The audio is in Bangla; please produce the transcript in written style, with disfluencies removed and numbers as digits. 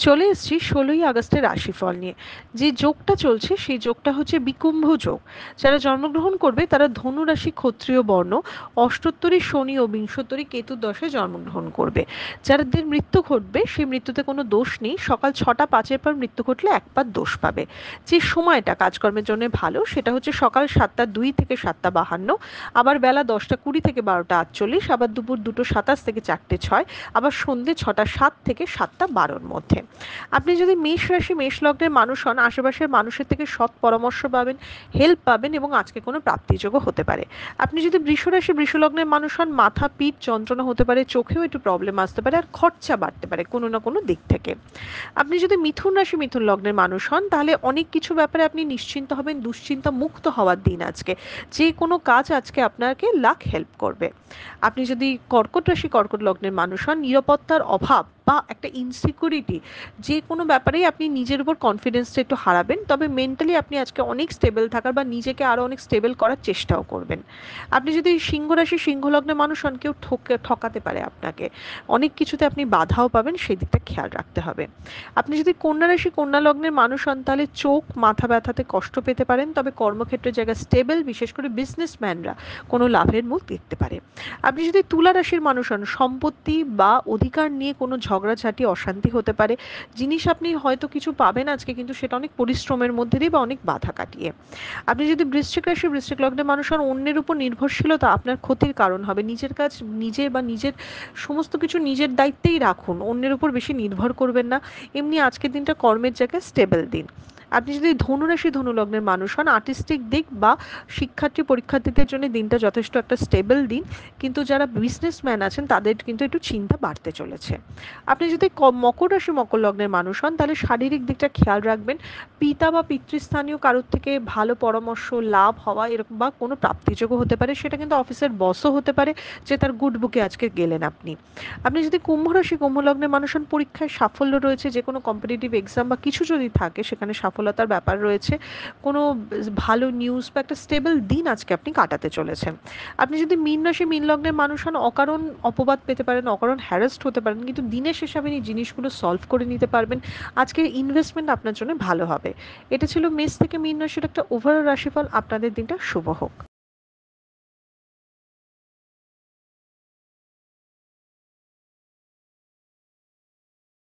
চলে এসেছি 16ই আগস্টের রাশিফল নিয়ে। যে যোগটা চলছে সেই যোগটা হচ্ছে বিকুম্ভ যোগ। যারা জন্মগ্রহণ করবে তারা ধনু রাশি, ক্ষত্রিয় বর্ণ, অষ্টোত্তরী শনি ও বিংশোত্তরী কেতুর দশায় জন্মগ্রহণ করবে। যাদের মৃত্যু ঘটবে সেই মৃত্যুতে কোনো দোষ নেই, সকাল 6টা 5-এর পর মৃত্যু ঘটলে একবার দোষ পাবে। যে সময়টা কাজকর্মের জন্য ভালো সেটা হচ্ছে সকাল 7টা 2 থেকে 7টা 52, আবার বেলা 10টা 20 থেকে 12টা 48, আবার দুপুর 2টো 27 থেকে 4টে 6, আবার সন্ধ্যে 6টা 7 থেকে 7টা 12-র মধ্যে। আপনি যদি মেষ রাশি মেষ লগ্নের মানুষ হন, আশেপাশের মানুষের থেকে সৎ পরামর্শ পাবেন, হেল্প পাবেন এবং আজকে কোনো প্রাপ্তিযোগও হতে পারে। আপনি যদি বৃষ রাশি বৃষ লগ্নের মানুষ হন, মাথা পিঠ যন্ত্রণা হতে পারে, চোখেও একটু প্রবলেম আসতে পারে, আর খরচা বাড়তে পারে কোনো না কোনো দিক থেকে। আপনি যদি মিথুন রাশি মিথুন লগ্নের মানুষ হন, তাহলে অনেক কিছু ব্যাপারে আপনি নিশ্চিন্ত হবেন, দুশ্চিন্তা মুক্ত হওয়ার দিন আজকে। যে কোনো কাজ আজকে আপনাকে লাক হেল্প করবে। আপনি যদি কর্কট রাশি কর্কট লগ্নের মানুষ হন, নিরাপত্তার অভাব বা একটা ইনসিকিউরিটি, যে কোনো ব্যাপারেই আপনি নিজের উপর কনফিডেন্সটা একটু হারাবেন, তবে মেন্টালি আপনি আজকে অনেক স্টেবল থাকার বা নিজেকে আরও অনেক স্টেবল করার চেষ্টাও করবেন। আপনি যদি সিংহ রাশি সিংহ লগ্নের মানুষ হন, কেউ ঠকাতে পারে আপনাকে, অনেক কিছুতে আপনি বাধাও পাবেন, সেই দিকটা খেয়াল রাখতে হবে। আপনি যদি কন্যা রাশি কন্যা লগ্নের মানুষ হন, তাহলে চোখ মাথা ব্যথাতে কষ্ট পেতে পারেন, তবে কর্মক্ষেত্রের জায়গা স্টেবল, বিশেষ করে বিজনেসম্যানরা কোনো লাভের মুখ দেখতে পারে। আপনি যদি তুলা রাশির মানুষ হন, সম্পত্তি বা অধিকার নিয়ে কোনো ঝগড়াঝাটি অশান্তি হতে পারে। জিনিস আপনি হয়তো কিছু পাবেন আজকে, কিন্তু সেটা অনেক পরিশ্রমের মধ্যে দিয়ে বা অনেক বাধা কাটিয়ে। আপনি যদি বৃশ্চিক রাশি বৃশ্চিক লগ্নের মানুষ হন, অন্যের উপর নির্ভরশীলতা আপনার ক্ষতির কারণ হবে। নিজের কাজ নিজে বা নিজের সমস্ত কিছু নিজের দায়িত্বেই রাখুন, অন্যের উপর বেশি নির্ভর করবেন না। এমনি আজকের দিনটা কর্মের জায়গায় স্টেবল দিন। আপনি যদি ধনুরাশি ধনু লগ্নের মানুষ হন, আর্টিস্টিক দিক বা শিক্ষার্থী পরীক্ষার্থীদের জন্য দিনটা যথেষ্ট একটা স্টেবল দিন, কিন্তু যারা বিজনেসম্যান আছেন তাদের কিন্তু একটু চিন্তা বাড়তে চলেছে। আপনি যদি মকর রাশি মকর লগ্নের মানুষ হন, তাহলে শারীরিক দিকটা খেয়াল রাখবেন। পিতা বা পিতৃস্থানীয় কারোর থেকে ভালো পরামর্শ লাভ হওয়া এরকম বা কোনো প্রাপ্তিযোগও হতে পারে, সেটা কিন্তু অফিসের বসও হতে পারে, যে তার গুড বুকে আজকে গেলেন আপনি। আপনি যদি কুম্ভ রাশি কুম্ভ লগ্নের মানুষ হন, পরীক্ষায় সাফল্য রয়েছে, যে কোনো কম্পিটিটিভ এক্সাম বা কিছু যদি থাকে সেখানে সফলতার ব্যাপার রয়েছে, কোনো ভালো নিউজ বা একটা স্টেবল দিন আজকে আপনি কাটাতে চলেছেন। আপনি যদি মীন রাশি মীন লগ্নের মানুষ হন, অকারণ অপবাদ পেতে পারেন, অকারণ হ্যারাসড হতে পারেন, কিন্তু দিনের শেষে আপনি জিনিসগুলো সলভ করে নিতে পারবেন। আজকের ইনভেস্টমেন্ট আপনার জন্য ভালো হবে। এটা ছিল মেষ থেকে মীন রাশির একটা ওভারঅল রাশিফল। আপনাদের দিনটা শুভ হোক।